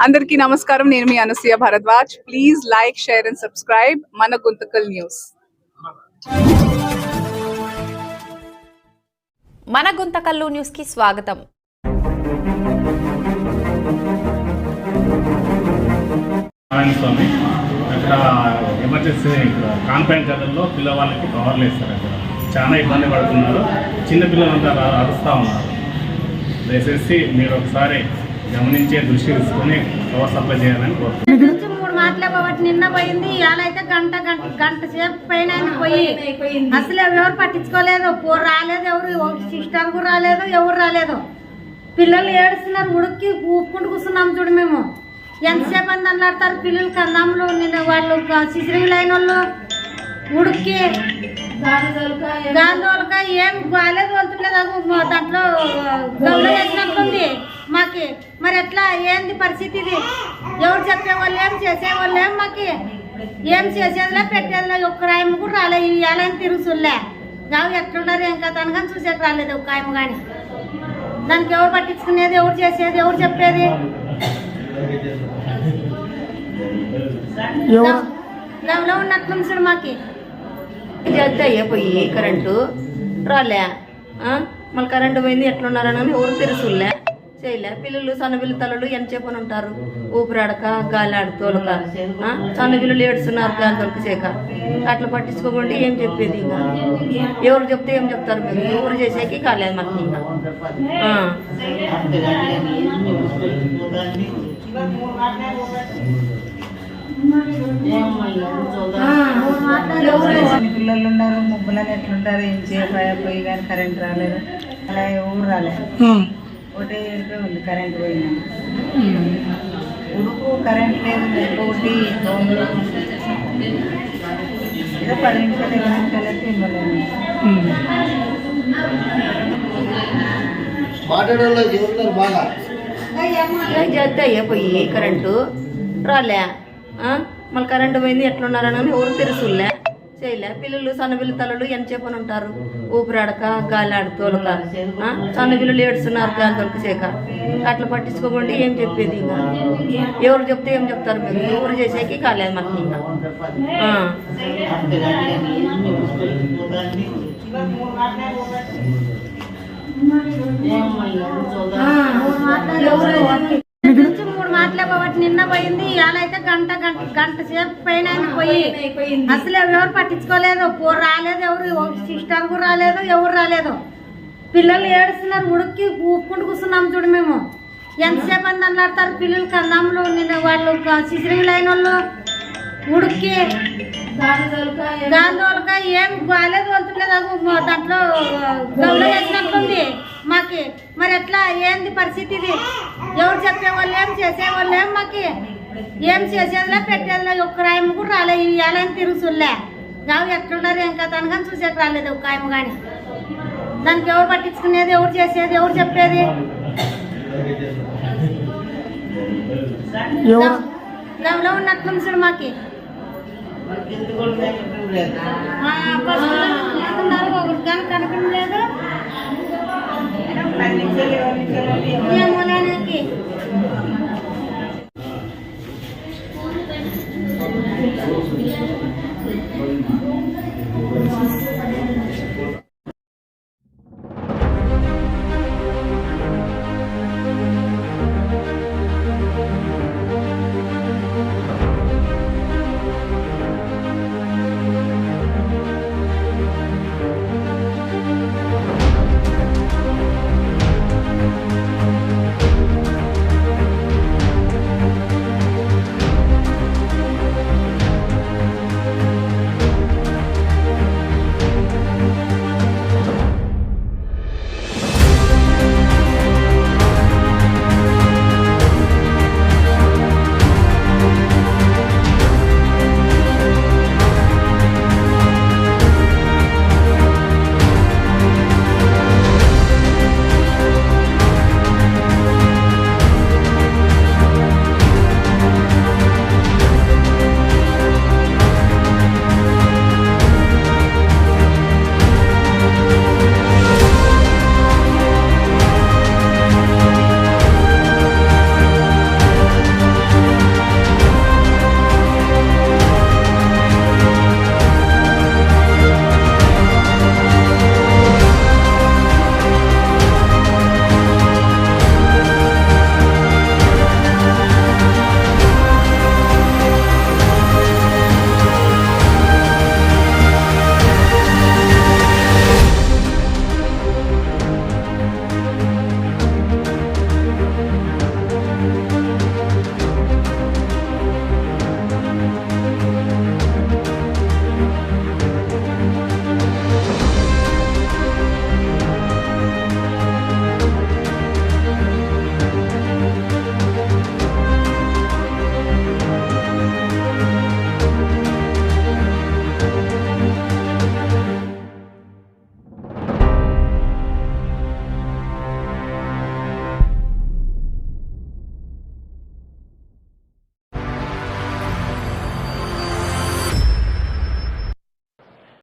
అందరికీ నమస్కారం. నేను మీ Anasuya Bharadwaj. Please like, share and subscribe మన గుంతకల్ న్యూస్. మన గుంతకల్లు న్యూస్ కి స్వాగతం. స్వామి అక్కడ ఎమర్జెన్సీ కాన్ఫరెన్స్ గదుల్లో పిల్లవాళ్ళకి కవర్లు వేస్తారు. అక్కడ చాలా ఇబ్బంది పడుతున్నారు. చిన్న పిల్లలంతా అరుస్తూ ఉన్నారు. దయచేసి మీరు ఒకసారి గమనించే దృష్టి తీసుకుని కవర్ సప్లై చేయాలని కోరుతున్నాను. 3 మాటలే పోవట్టి నిన్న పోయింది. ఇవాళ అయితే గంట సేపు పైన పోయి అసలు ఎవరు పట్టించుకోలేదు. రాలేదు, ఎవరు సిస్టర్ కూడా రాలేదు, ఎవరు రాలేదు. పిల్లలు ఏడుస్తున్నారు. ఉడుక్కి ఊపుకుంటూ కూర్చున్నాం చూడు. మేము ఎంతసేపు అని అన్నాడతారు పిల్లలు కన్నాములు. నిన్న వాళ్ళు సిసిరింగ్ లైన్ వాళ్ళు ఉడుక్కి గాంధోలక ఏం బాగాలేదు వెళ్తులేదు. దాంట్లో గౌరవం వేసినట్టుంది మాకి. మరి ఎట్లా ఏంది పరిస్థితి ఇది? ఎవరు చెప్పేవాళ్ళు ఏం చేసేవాళ్ళు ఏం మాకి ఏం చేసేదిలే పెట్టేదిలే. ఒక్క ఆయమ కూడా రాలేదు. ఇవాళ తిరుగుతులే గావు ఎట్లున్నారు ఏం కదా అని కానీ చూసేకి రాలేదు ఒక్క ఆయమ కానీ. దానికి ఎవరు పట్టించుకునేది, ఎవరు చేసేది, ఎవరు చెప్పేది? గమలో ఉన్నట్లుంది చూడు మాకి. చేస్తే అయిపోయి కరెంటు రాలే. మళ్ళీ కరెంటు పోయింది ఎట్లున్నారని ఎవరు తెలుసులే చేయలే. పిల్లలు సన్నపిల్ల తలలు ఎంతసేపని ఉంటారు. ఊపిరాడక గాలి ఆడుతోలక సన్నపిల్లలు ఏడుస్తున్నారు గాలి తొలక చేక. అట్లా పట్టించుకోకుండా ఏం చెప్పేది? ఇంకా ఎవరు చెప్తే ఏం చెప్తారు? మీరు ఎవరు చేసేకి కాలేదు మనకి. ఇంకా పిల్లలు ఉన్నారు. ముగ్గులని ఎట్లుంటారు? ఏం చేయపోయి కానీ కరెంట్ రాలేదు. అలా ఊరు రాలేదు. ఒకటే ఉంది కరెంట్ పోయినా. ఉడుకు కరెంట్ లేదు. ఇంకొకటి ఏదో 10 నిమిషాలు 20 నిమిషాలు అయితే ఇవ్వలేదు. చేస్తే అయిపోయి కరెంటు రాలే. మళ్ళీ కరెంటు పోయింది ఎట్లున్నారని ఎవరు తెలుసులే చేయలే. పిల్లలు సన్నపిల్ల తలలు ఎంతసేపని ఉంటారు. ఊపిరాడక గాలి ఆడుతోలక సన్నపిల్లలు ఏడుస్తున్నారు గాలి తొలక చేక. అట్లా పట్టించుకోకుండా ఏం చెప్పేది? ఇంకా ఎవరు చెప్తే ఏం చెప్తారు? మీరు ఎవరు చేసేకి కాలేదు మనకి. ఇంకా నుంచి 3 మాటలే పోవట్టి నిన్న పోయింది. ఇవాళ అయితే గంట సేపు పైన పోయి అసలు ఎవరు పట్టించుకోలేదు. రాలేదు, ఎవరు సిస్టర్ కూడా రాలేదు, ఎవరు రాలేదు. పిల్లలు ఏడుస్తున్నారు. ఉడుక్కి ఊపుకుంటూ కూర్చున్నాం చూడు. మేము ఎంతసేపు అని అన్నాడతారు పిల్లలు కన్నాములు. నిన్న వాళ్ళు సిసిరింగ్ లైన్ వాళ్ళు ఉడుక్కి గాంధోలక ఏం బాగాలేదు వెళ్తులేదు. దాంట్లో గౌరవం వేసినట్టుంది మాకి. మరి ఎట్లా ఏంది పరిస్థితి ఇది? ఎవరు చెప్పేవాళ్ళు ఏం చేసేవాళ్ళు ఏం మాకి ఏం చేసేదిలే పెట్టేదిలే. ఒక్క ఆయమ కూడా రాలేదు. ఇవాళ తిరుగుతులే గావు ఎట్లున్నారు ఏం కదా అని కానీ చూసేకి రాలేదు ఒక్క ఆయమ కానీ. దానికి ఎవరు పట్టించుకునేది, ఎవరు చేసేది, ఎవరు చెప్పేది? గమలో ఉన్నట్లుంది చూడు మాకి. ఒకటి కానీ కనపడం లేదు. 10 నిమిషాలు 20 నిమిషాలు